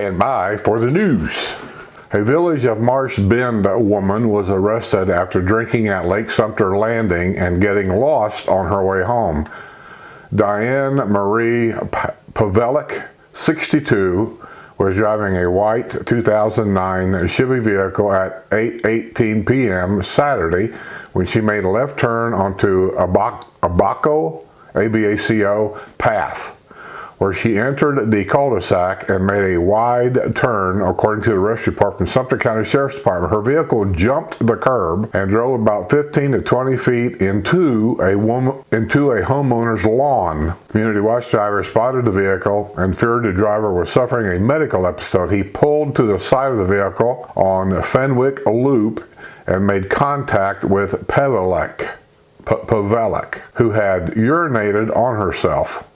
Stand by for the news. A Village of Marsh Bend woman was arrested after drinking at Lake Sumter Landing and getting lost on her way home. Diane Marie Pavelic, 62, was driving a white 2009 Chevy vehicle at 8:18 p.m. Saturday when she made a left turn onto Abaco path, where she entered the cul-de-sac and made a wide turn, according to the arrest report from Sumter County Sheriff's Department. Her vehicle jumped the curb and drove about 15 to 20 feet into a homeowner's lawn. Community watch driver spotted the vehicle and feared the driver was suffering a medical episode. He pulled to the side of the vehicle on Fenwick Loop and made contact with Pavelic, who had urinated on herself.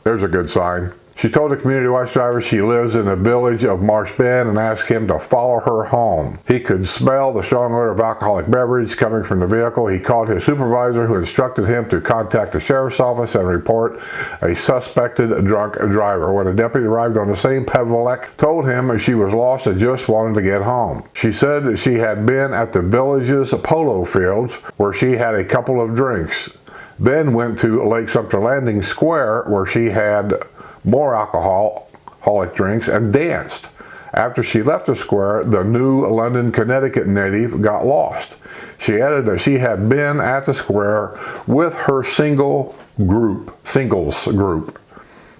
There's a good sign. She told the community watch driver she lives in the Village of Marsh Bend and asked him to follow her home. He could smell the strong odor of alcoholic beverage coming from the vehicle. He called his supervisor, who instructed him to contact the sheriff's office and report a suspected drunk driver. When a deputy arrived on the scene, Pavelic told him she was lost and just wanted to get home. She said that she had been at the village's polo fields where she had a couple of drinks, then went to Lake Sumter Landing Square where she had more alcoholic drinks and danced. After she left the square, the New London, Connecticut native got lost. She added that she had been at the square with her singles group.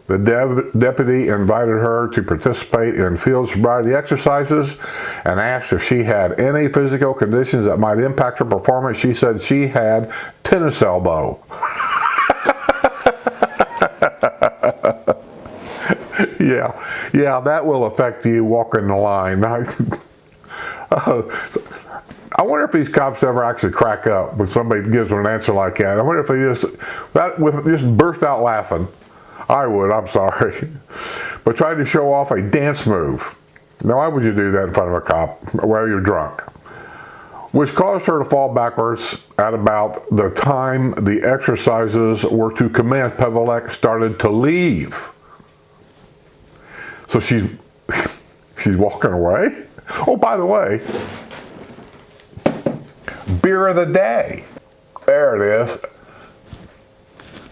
The deputy invited her to participate in field sobriety exercises and asked if she had any physical conditions that might impact her performance. She said she had tennis elbow. Yeah, that will affect you walking the line. I wonder if these cops ever actually crack up when somebody gives them an answer like that. I wonder if they just burst out laughing. I would, I'm sorry. But tried to show off a dance move. Now, why would you do that in front of a cop while you're drunk? Which caused her to fall backwards at about the time the exercises were to commence. Pavelic started to leave. So she's walking away. Oh, by the way, beer of the day. There it is.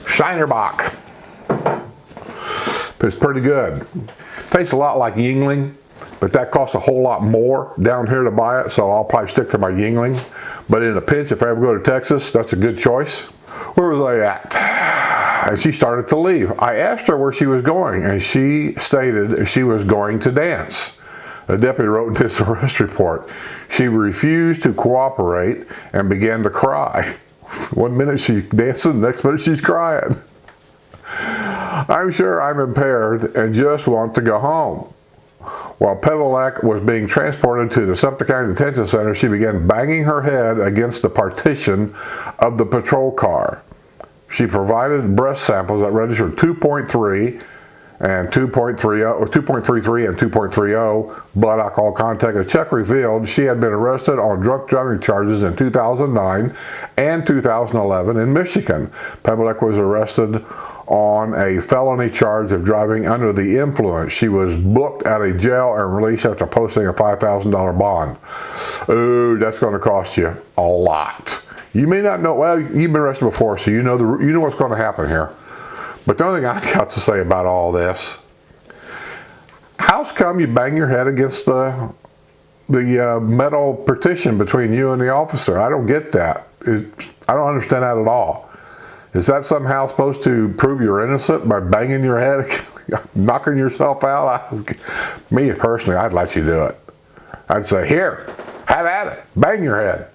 Shinerbach. It's pretty good. Tastes a lot like Yingling, but that costs a whole lot more down here to buy it, so I'll probably stick to my Yingling. But in a pinch, if I ever go to Texas, that's a good choice. Where was I at? And she started to leave. I asked her where she was going, and she stated she was going to dance. The deputy wrote in this arrest report. She refused to cooperate and began to cry. 1 minute she's dancing, the next minute she's crying. I'm sure I'm impaired and just want to go home. While Pavelic was being transported to the Sumter County Detention Center, she began banging her head against the partition of the patrol car. She provided breath samples that registered 2.3 and 2.30, or 2.33 and 2.30 blood alcohol content. A check revealed she had been arrested on drunk driving charges in 2009 and 2011 in Michigan. Pavelic was arrested on a felony charge of driving under the influence. She was booked at a jail and released after posting a $5,000 bond. Ooh, that's going to cost you a lot. You may not know, well, you've been arrested before, so you know what's going to happen here. But the only thing I got to say about all this, how's come you bang your head against the metal partition between you and the officer? I don't get that. I don't understand that at all. Is that somehow supposed to prove you're innocent by banging your head, knocking yourself out? Me personally, I'd let you do it. I'd say, here, have at it, bang your head.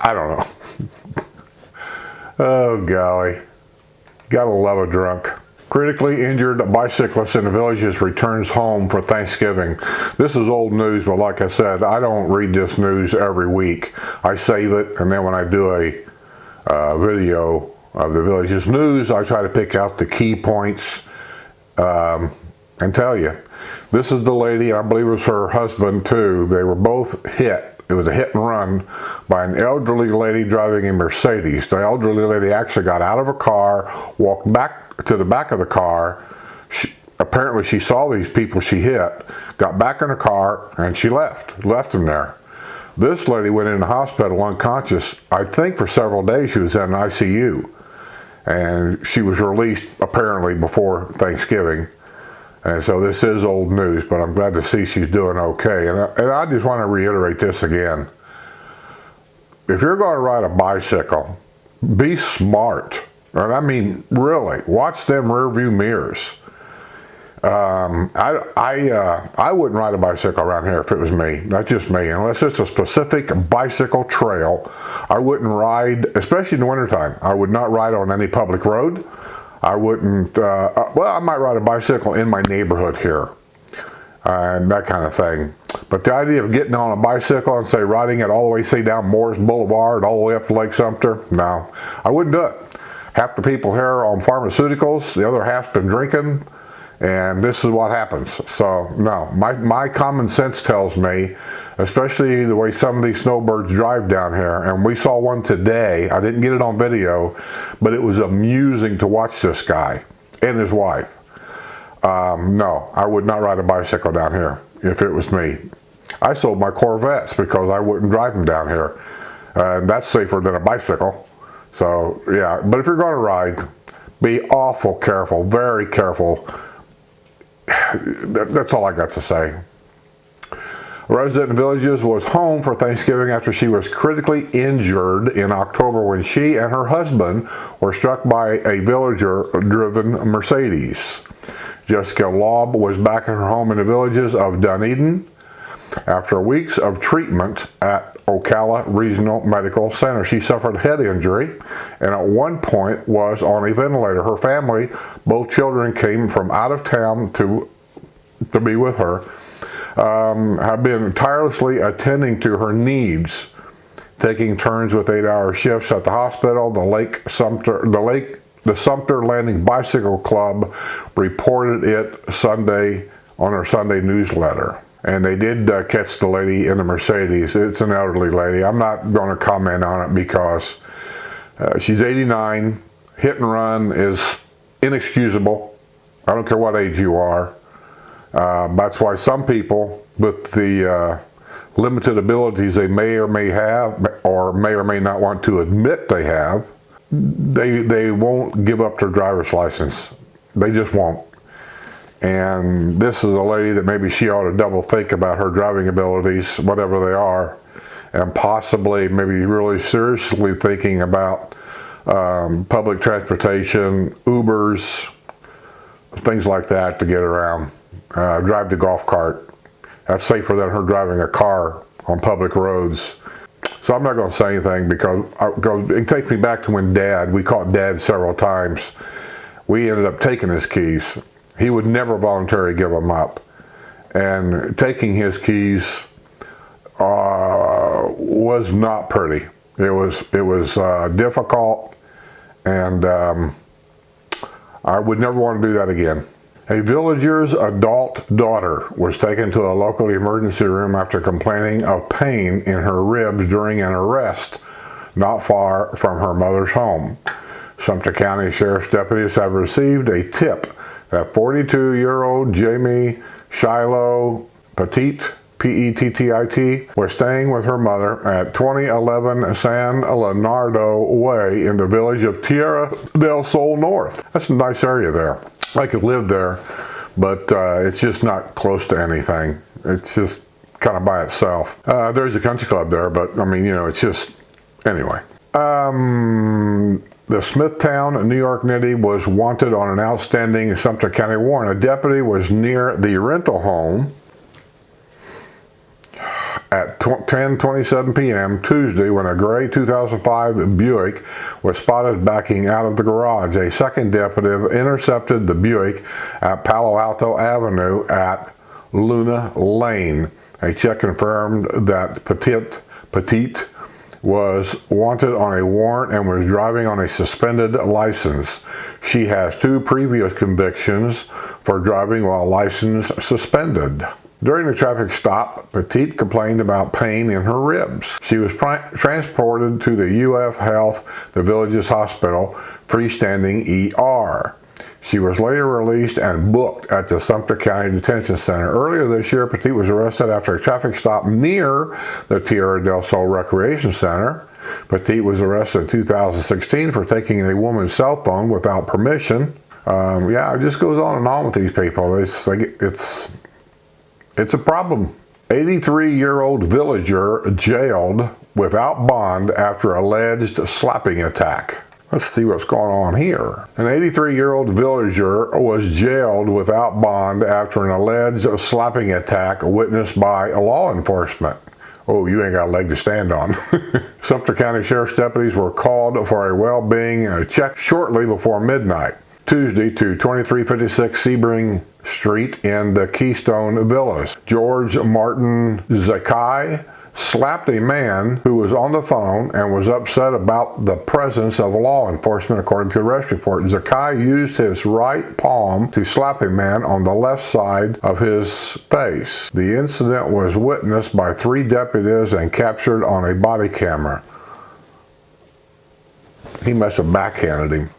I don't know. Oh, golly. Gotta love a drunk. Critically injured bicyclist in the Villages returns home for Thanksgiving. This is old news, but like I said, I don't read this news every week. I save it, and then when I do a video of the Villages news, I try to pick out the key points and tell you. This is the lady, I believe it was her husband too. They were both hit. It was a hit and run by an elderly lady driving a Mercedes. The elderly lady actually got out of her car, walked back to the back of the car. apparently she saw these people she hit, got back in her car, and she left them there. This lady went in the hospital unconscious. I think for several days she was in an ICU. And she was released apparently before Thanksgiving. And so this is old news, but I'm glad to see she's doing okay. And I just want to reiterate this again. If you're going to ride a bicycle, be smart. And I mean, really, watch them rear view mirrors. I wouldn't ride a bicycle around here if it was me. That's just me. Unless it's a specific bicycle trail, I wouldn't ride, especially in the wintertime. I would not ride on any public road. I wouldn't, well, I might ride a bicycle in my neighborhood here, and that kind of thing. But the idea of getting on a bicycle and, say, riding it all the way, say, down Morris Boulevard, all the way up to Lake Sumter, no, I wouldn't do it. Half the people here are on pharmaceuticals, the other half's been drinking, and this is what happens. So, no, my common sense tells me, especially the way some of these snowbirds drive down here, and we saw one today. I didn't get it on video, but it was amusing to watch this guy and his wife. No, I would not ride a bicycle down here if it was me. I sold my Corvettes because I wouldn't drive them down here. That's safer than a bicycle. So, yeah, but if you're going to ride, be awful careful, very careful. That's all I got to say. A resident in Villages was home for Thanksgiving after she was critically injured in October when she and her husband were struck by a villager-driven Mercedes. Jessica Laub was back in her home in the Villages of Dunedin after weeks of treatment at Ocala Regional Medical Center. She suffered a head injury and at one point was on a ventilator. Her family, both children, came from out of town to be with her, have been tirelessly attending to her needs, taking turns with 8-hour shifts at the hospital. The Sumter Landing Bicycle Club reported it Sunday on her Sunday newsletter. And they did catch the lady in the Mercedes. It's an elderly lady. I'm not going to comment on it because she's 89. Hit and run is inexcusable. I don't care what age you are. That's why some people with the limited abilities they may or may have or may not want to admit they have, they won't give up their driver's license. They just won't. And this is a lady that maybe she ought to double think about her driving abilities, whatever they are, and possibly maybe really seriously thinking about public transportation, Ubers, things like that to get around. Drive the golf cart. That's safer than her driving a car on public roads. So I'm not going to say anything because it takes me back to when we caught Dad several times. We ended up taking his keys. He would never voluntarily give them up. And taking his keys was not pretty. It was difficult, and I would never want to do that again. A villager's adult daughter was taken to a local emergency room after complaining of pain in her ribs during an arrest not far from her mother's home. Sumter County Sheriff's deputies have received a tip that 42-year-old Jamie Shiloh Pettit, P-E-T-T-I-T, was staying with her mother at 2011 San Leonardo Way in the village of Tierra del Sol North. That's a nice area there. I could live there, but it's just not close to anything. It's just kind of by itself. There's a country club there, but I mean, it's just, anyway. The Smithtown, New York native was wanted on an outstanding Sumter County warrant. A deputy was near the rental home at 10:27 p.m. Tuesday when a gray 2005 Buick was spotted backing out of the garage. A second deputy intercepted the Buick at Palo Alto Avenue at Luna Lane. A check confirmed that Pettit was wanted on a warrant and was driving on a suspended license. She has 2 previous convictions for driving while license suspended. During the traffic stop, Pettit complained about pain in her ribs. She was transported to the UF Health, the village's hospital, freestanding ER. She was later released and booked at the Sumter County Detention Center. Earlier this year, Petite was arrested after a traffic stop near the Tierra del Sol Recreation Center. Petite was arrested in 2016 for taking a woman's cell phone without permission. Yeah, it just goes on and on with these people. It's a problem. 83-year-old villager jailed without bond after alleged slapping attack. Let's see what's going on here. An 83-year-old villager was jailed without bond after an alleged slapping attack witnessed by law enforcement. Oh, you ain't got a leg to stand on. Sumter County Sheriff's deputies were called for a well-being check shortly before midnight Tuesday to 2356 Sebring Street in the Keystone Villas. George Martin Zakai slapped a man who was on the phone and was upset about the presence of law enforcement, according to the arrest report. Zakai used his right palm to slap a man on the left side of his face. The incident was witnessed by 3 deputies and captured on a body camera. He must have backhanded him.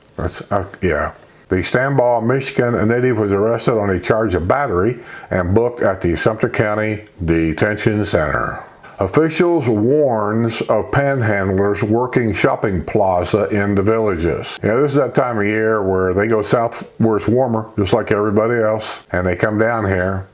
Yeah. The Stambaugh, Michigan native was arrested on a charge of battery and booked at the Sumter County Detention Center. Officials warns of panhandlers working shopping plaza in the villages. Yeah, this is that time of year where they go south where it's warmer, just like everybody else, and they come down here.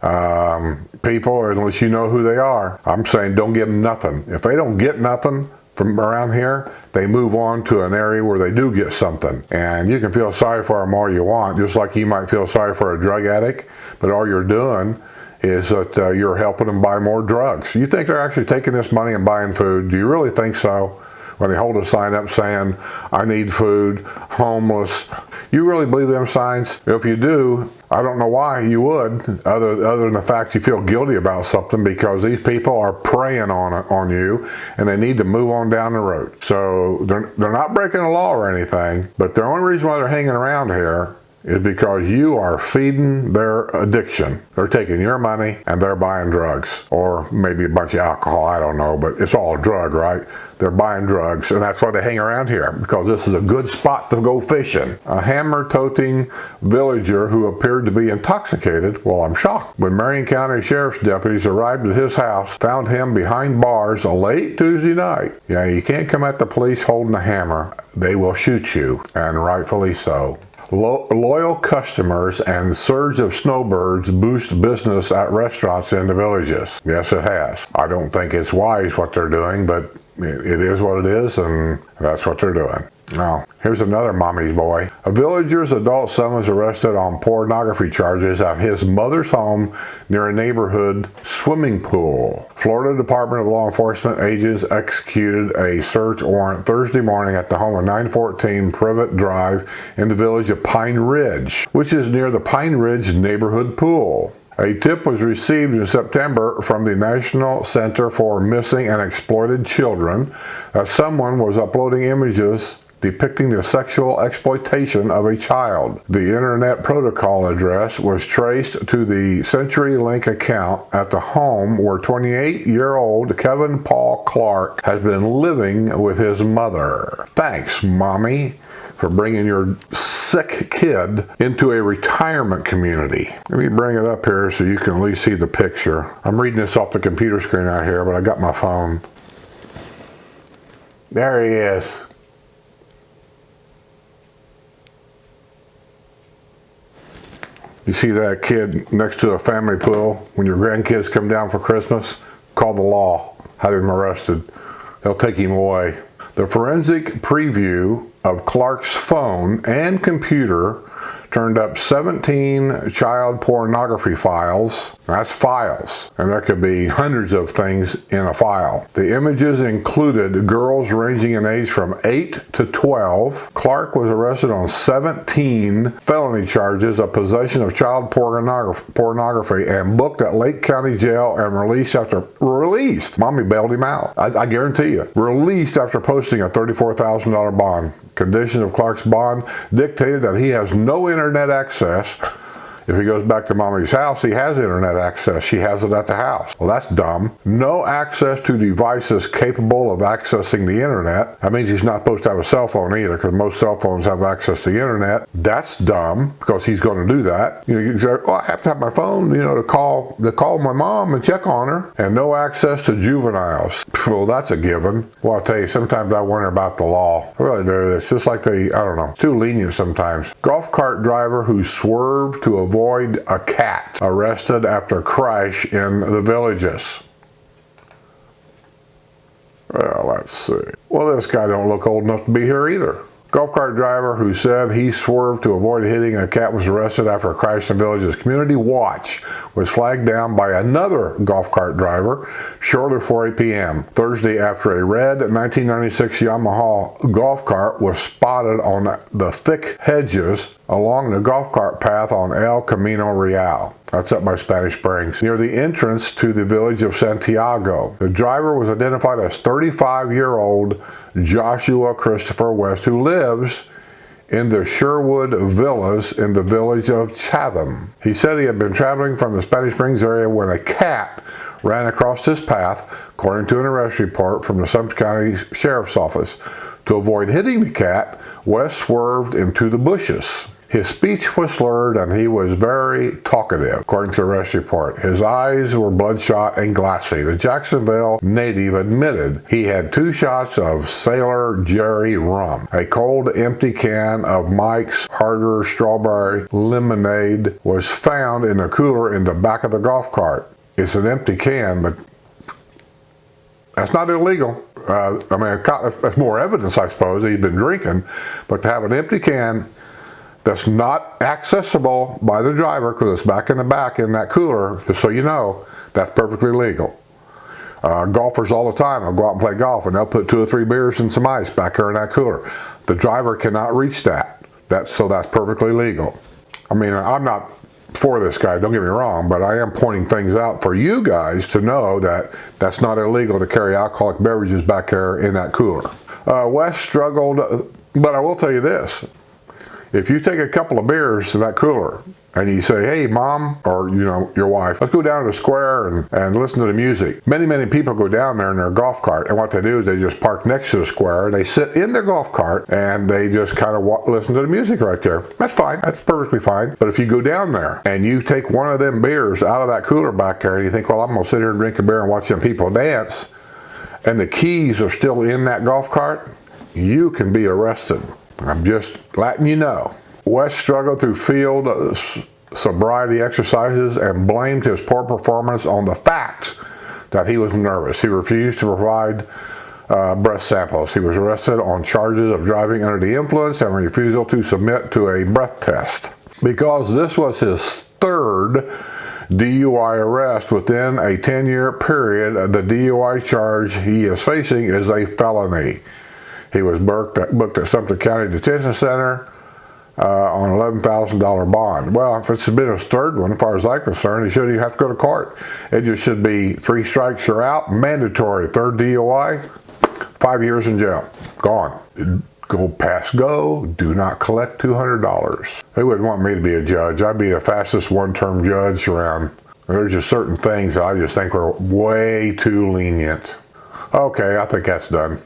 People, unless you know who they are, I'm saying don't give them nothing. If they don't get nothing from around here, they move on to an area where they do get something. And you can feel sorry for them all you want, just like you might feel sorry for a drug addict, but all you're doing is that you're helping them buy more drugs. You think they're actually taking this money and buying food? Do you really think so? When they hold a sign up saying, I need food, homeless. You really believe them signs? If you do, I don't know why you would, other than the fact you feel guilty about something, because these people are preying on you and they need to move on down the road. So they're not breaking the law or anything, but the only reason why they're hanging around here is because you are feeding their addiction. They're taking your money and they're buying drugs, or maybe a bunch of alcohol, I don't know, but it's all a drug, right? They're buying drugs, and that's why they hang around here, because this is a good spot to go fishing. A hammer-toting villager who appeared to be intoxicated, well, I'm shocked. When Marion County Sheriff's deputies arrived at his house, found him behind bars late Tuesday night. Yeah, you can't come at the police holding a hammer. They will shoot you, and rightfully so. Loyal customers and surge of snowbirds boost business at restaurants in the villages. Yes, it has. I don't think it's wise what they're doing, but it is what it is, and that's what they're doing. Now, here's another mommy's boy. A villager's adult son was arrested on pornography charges at his mother's home near a neighborhood swimming pool. Florida Department of Law Enforcement agents executed a search warrant Thursday morning at the home of 914 Privet Drive in the village of Pine Ridge, which is near the Pine Ridge neighborhood pool. A tip was received in September from the National Center for Missing and Exploited Children that someone was uploading images depicting the sexual exploitation of a child. The Internet Protocol address was traced to the CenturyLink account at the home where 28-year-old Kevin Paul Clark has been living with his mother. Thanks, Mommy, for bringing your sick kid into a retirement community. Let me bring it up here so you can at least see the picture. I'm reading this off the computer screen out here, but I got my phone. There he is. You see that kid next to a family pool? When your grandkids come down for Christmas, call the law. Have him arrested. They'll take him away. The forensic preview of Clark's phone and computer turned up 17 child pornography files. That's files, and there could be hundreds of things in a file. The images included girls ranging in age from 8 to 12. Clark was arrested on 17 felony charges of possession of child pornography and booked at Lake County Jail and released. Mommy bailed him out. I guarantee you. Released after posting a $34,000 bond. Conditions of Clark's bond dictated that he has no internet access If he goes back to mommy's house, he has internet access. She has it at the house. Well, that's dumb. No access to devices capable of accessing the internet. That means he's not supposed to have a cell phone either, because most cell phones have access to the internet. That's dumb, because he's going to do that. You say, oh, I have to have my phone, to call my mom and check on her. And no access to juveniles. Well, that's a given. Well, I'll tell you, sometimes I wonder about the law. I really do. It's just like I don't know, too lenient sometimes. Golf cart driver who swerved to avoid a cat arrested after crash in the Villages. Well, let's see. Well, this guy don't look old enough to be here either. Golf cart driver who said he swerved to avoid hitting a cat was arrested after a crash in the Villages. Community Watch was flagged down by another golf cart driver shortly before 8 p.m. Thursday after a red 1996 Yamaha golf cart was spotted on the thick hedges along the golf cart path on El Camino Real. That's up by Spanish Springs, near the entrance to the village of Santiago. The driver was identified as 35-year-old Joshua Christopher West, who lives in the Sherwood Villas in the village of Chatham. He said he had been traveling from the Spanish Springs area when a cat ran across his path, according to an arrest report from the Sumter County Sheriff's Office. To avoid hitting the cat, West swerved into the bushes. His speech was slurred and he was very talkative, according to the arrest report. His eyes were bloodshot and glassy. The Jacksonville native admitted he had 2 shots of Sailor Jerry rum. A cold, empty can of Mike's Harder Strawberry Lemonade was found in a cooler in the back of the golf cart. It's an empty can, but that's not illegal. That's more evidence, I suppose, that he'd been drinking. But to have an empty can that's not accessible by the driver because it's back in the back in that cooler, just so you know, that's perfectly legal. Golfers all the time will go out and play golf and they'll put 2 or 3 beers and some ice back there in that cooler. The driver cannot reach that. So that's perfectly legal. I'm not for this guy, don't get me wrong, but I am pointing things out for you guys to know that that's not illegal to carry alcoholic beverages back there in that cooler. West struggled, but I will tell you this. If you take a couple of beers in that cooler and you say, hey, mom, or your wife, let's go down to the square and listen to the music. Many people go down there in their golf cart, and what they do is they just park next to the square and they sit in their golf cart and they just kind of listen to the music right there. That's fine. That's perfectly fine. But if you go down there and you take one of them beers out of that cooler back there and you think, well, I'm going to sit here and drink a beer and watch them people dance, and the keys are still in that golf cart, you can be arrested. I'm just letting you know. West struggled through field sobriety exercises and blamed his poor performance on the fact that he was nervous. He refused to provide breath samples. He was arrested on charges of driving under the influence and refusal to submit to a breath test. Because this was his 3rd DUI arrest within a 10-year period, the DUI charge he is facing is a felony. He was booked at Sumter County Detention Center on an $11,000 bond. Well, if it's been his 3rd one, as far as I'm concerned, he shouldn't even have to go to court. It just should be 3 strikes, you're out, mandatory. 3rd DUI, 5 years in jail. Gone. Go past go, do not collect $200. They wouldn't want me to be a judge. I'd be the fastest one-term judge around. There's just certain things that I just think are way too lenient. Okay, I think that's done.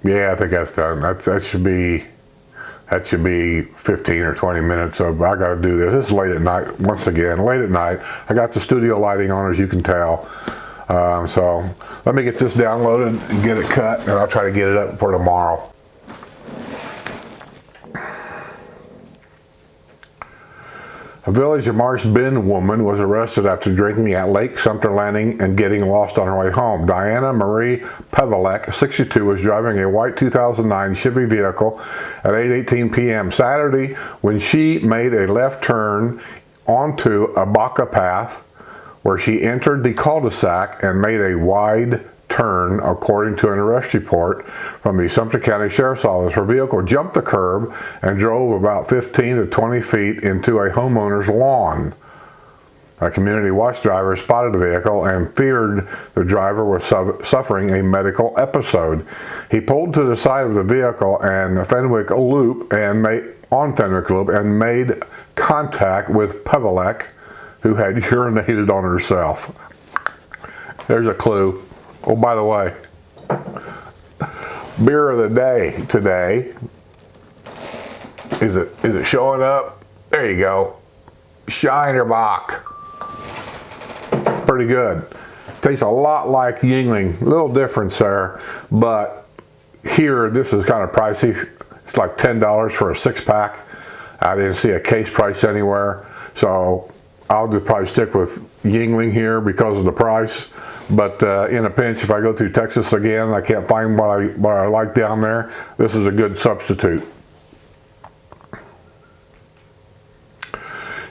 Yeah, I think that's done. That should be 15 or 20 minutes of, I got to do this. This is late at night, once again, late at night. I got the studio lighting on, as you can tell. So let me get this downloaded and get it cut, and I'll try to get it up for tomorrow. A Village of Marsh Bend woman was arrested after drinking at Lake Sumter Landing and getting lost on her way home. Diana Marie Pevalek, 62, was driving a white 2009 Chevy vehicle at 8:18 p.m. Saturday when she made a left turn onto a Baca path where she entered the cul-de-sac and made a wide turn, according to an arrest report from the Sumter County Sheriff's Office. Her vehicle jumped the curb and drove about 15 to 20 feet into a homeowner's lawn. A community watch driver spotted the vehicle and feared the driver was suffering a medical episode. He pulled to the side of the vehicle and Fenwick Loop and made contact with Pevelek, who had urinated on herself. There's a clue. Oh, by the way, beer of the day today, is it showing up? There you go. Shinerbach. It's pretty good. Tastes a lot like Yingling. A little difference there, but here this is kind of pricey. It's like $10 for a 6-pack. I didn't see a case price anywhere, so I'll just probably stick with Yingling here because of the price. But in a pinch, if I go through Texas again, I can't find what I like down there, this is a good substitute.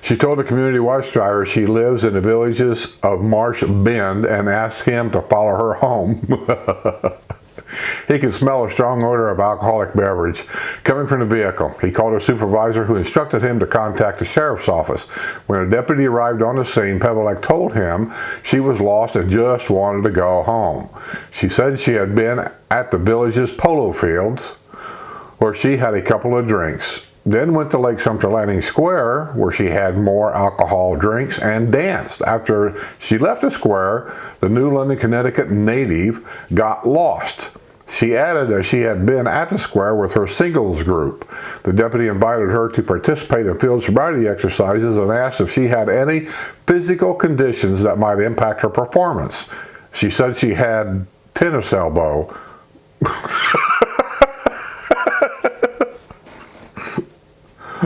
She told the community watch driver she lives in the villages of Marsh Bend and asked him to follow her home. He could smell a strong odor of alcoholic beverage coming from the vehicle. He called a supervisor who instructed him to contact the sheriff's office. When a deputy arrived on the scene, Pevelek told him she was lost and just wanted to go home. She said she had been at the village's polo fields where she had a couple of drinks. Then went to Lake Sumter Landing Square, where she had more alcohol drinks and danced. After she left the square, the New London, Connecticut native got lost. She added that she had been at the square with her singles group. The deputy invited her to participate in field sobriety exercises and asked if she had any physical conditions that might impact her performance. She said she had tennis elbow.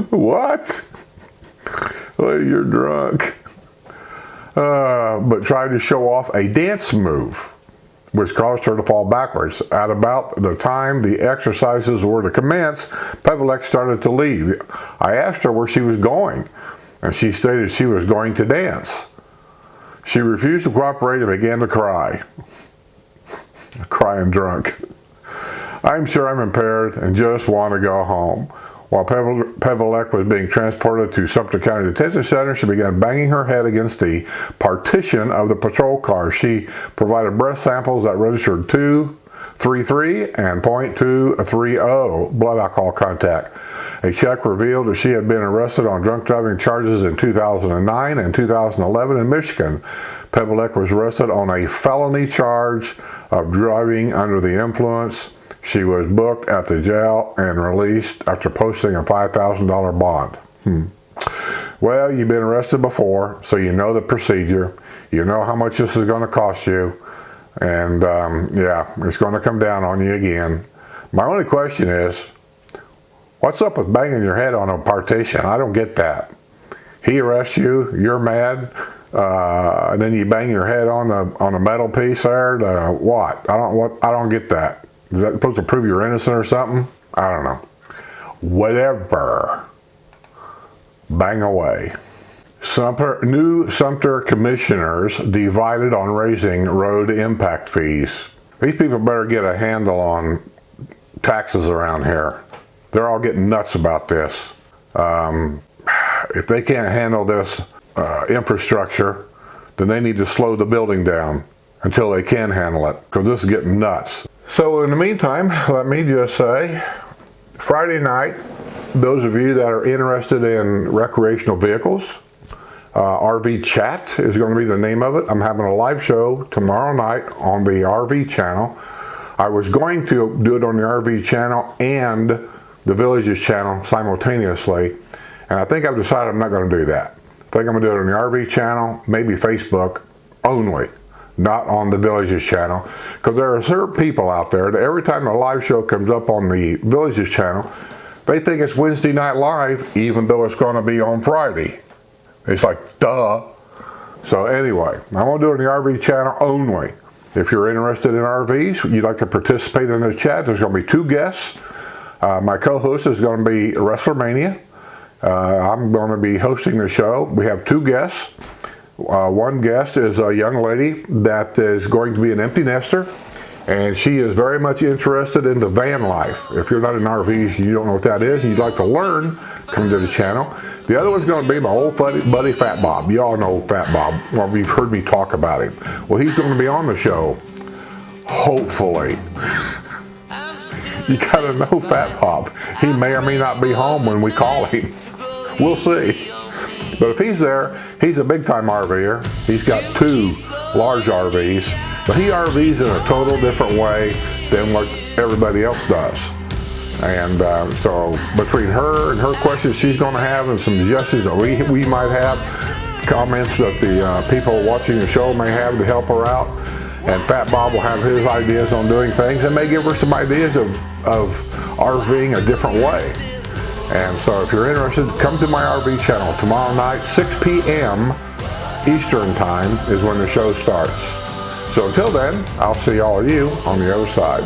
What? Well, you're drunk. But tried to show off a dance move, which caused her to fall backwards. At about the time the exercises were to commence, Pevelek started to leave. I asked her where she was going, and she stated she was going to dance. She refused to cooperate and began to cry. Crying drunk. I'm sure I'm impaired and just want to go home. While Pevelek was being transported to Sumter County Detention Center, she began banging her head against the partition of the patrol car. She provided breath samples that registered 233 and .230 blood alcohol contact. A check revealed that she had been arrested on drunk driving charges in 2009 and 2011 in Michigan. Pevelek was arrested on a felony charge of driving under the influence. She was booked at the jail and released after posting a $5,000 bond. Well, you've been arrested before, so you know the procedure. You know how much this is going to cost you. And yeah, it's going to come down on you again. My only question is, what's up with banging your head on a partition? I don't get that. He arrests you, you're mad, and then you bang your head on a metal piece there. What? I don't get that. Is that supposed to prove you're innocent or something? I don't know. Whatever. Bang away. New Sumter commissioners divided on raising road impact fees. These people better get a handle on taxes around here. They're all getting nuts about this. If they can't handle this infrastructure, then they need to slow the building down until they can handle it, because this is getting nuts. So in the meantime, let me just say, Friday night, those of you that are interested in recreational vehicles, RV Chat is going to be the name of it. I'm having a live show tomorrow night on the RV channel. I was going to do it on the RV channel and the Villages channel simultaneously, and I think I've decided I'm not going to do that. I think I'm going to do it on the RV channel, maybe Facebook only, not on the Villages channel, because there are certain people out there that every time a live show comes up on the Villages channel, they think it's Wednesday Night Live, even though it's going to be on Friday. It's like, duh. So anyway, I'm going to do it on the RV channel only. If you're interested in RVs, you'd like to participate in the chat, there's going to be 2 guests. My co-host is going to be WrestleMania. I'm going to be hosting the show. We have 2 guests. One guest is a young lady that is going to be an empty nester, and she is very much interested in the van life. If you're not in RVs, you don't know what that is, and you'd like to learn, come to the channel. The other one's going to be my old buddy Fat Bob. You all know Fat Bob. Well, you've heard me talk about him. Well, he's going to be on the show, hopefully. You got to know Fat Bob. He may or may not be home when we call him. We'll see. But if he's there, he's a big time RVer. He's got 2 large RVs, but he RVs in a total different way than what everybody else does. And so between her and her questions she's going to have, and some suggestions that we might have, comments that the people watching the show may have to help her out, and Fat Bob will have his ideas on doing things and may give her some ideas of RVing a different way. And so if you're interested, come to my RV channel. Tomorrow night, 6 p.m. Eastern time is when the show starts. So until then, I'll see all of you on the other side.